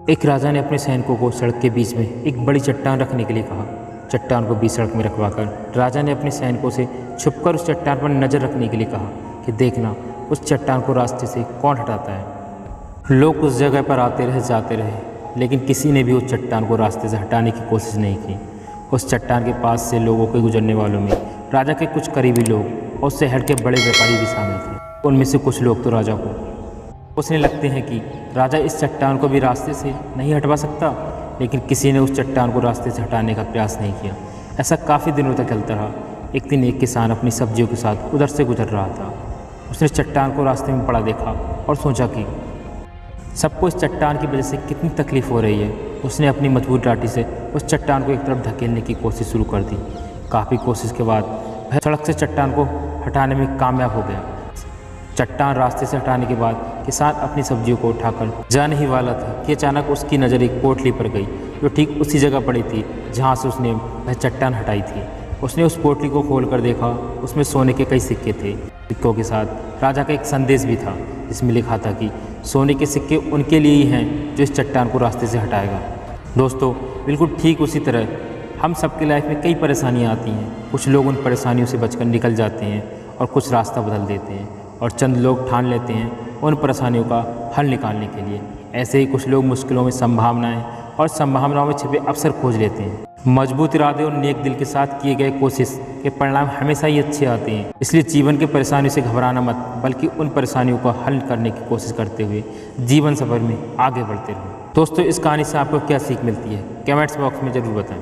एक राजा ने अपने सैनिकों को सड़क के बीच में एक बड़ी चट्टान रखने के लिए कहा। चट्टान को बीच सड़क में रखवाकर राजा ने अपने सैनिकों से छुपकर उस चट्टान पर नज़र रखने के लिए कहा कि देखना उस चट्टान को रास्ते से कौन हटाता है। लोग उस जगह पर आते रहे जाते रहे, लेकिन किसी ने भी उस चट्टान को रास्ते से हटाने की कोशिश नहीं की। उस चट्टान के पास से लोगों के गुजरने वालों में राजा के कुछ करीबी लोग और शहर के बड़े व्यापारी भी शामिल थे। उनमें से कुछ लोग तो राजा को सोचने लगते हैं कि राजा इस चट्टान को भी रास्ते से नहीं हटवा सकता, लेकिन किसी ने उस चट्टान को रास्ते से हटाने का प्रयास नहीं किया। ऐसा काफ़ी दिनों तक चलता रहा। एक दिन एक किसान अपनी सब्जियों के साथ उधर से गुजर रहा था। उसने चट्टान को रास्ते में पड़ा देखा और सोचा कि सबको इस चट्टान की वजह से कितनी तकलीफ़ हो रही है। उसने अपनी मजबूत लाठी से उस चट्टान को एक तरफ धकेलने की कोशिश शुरू कर दी। काफ़ी कोशिश के बाद वह सड़क से चट्टान को हटाने में कामयाब हो गया। चट्टान रास्ते से हटाने के बाद किसान अपनी सब्जियों को उठाकर जाने ही वाला था कि अचानक उसकी नज़र एक पोटली पर गई जो ठीक उसी जगह पड़ी थी जहाँ से उसने वह चट्टान हटाई थी। उसने उस पोटली को खोलकर देखा। उसमें सोने के कई सिक्के थे। सिक्कों के साथ राजा का एक संदेश भी था जिसमें लिखा था कि सोने के सिक्के उनके लिए ही हैं जो इस चट्टान को रास्ते से हटाएगा। दोस्तों, बिल्कुल ठीक उसी तरह हम सबके लाइफ में कई परेशानियाँ आती हैं। कुछ लोग उन परेशानियों से बचकर निकल जाते हैं और कुछ रास्ता बदल देते हैं, और चंद लोग ठान लेते हैं उन परेशानियों का हल निकालने के लिए। ऐसे ही कुछ लोग मुश्किलों में संभावनाएं और संभावनाओं में छिपे अवसर खोज लेते हैं। मजबूत इरादे और नेक दिल के साथ किए गए कोशिश के परिणाम हमेशा ही अच्छे आते हैं। इसलिए जीवन के परेशानियों से घबराना मत, बल्कि उन परेशानियों को हल करने की कोशिश करते हुए जीवन सफर में आगे बढ़ते रहो। दोस्तों, इस कहानी से आपको क्या सीख मिलती है, कमेंट्स बॉक्स में ज़रूर बताएं।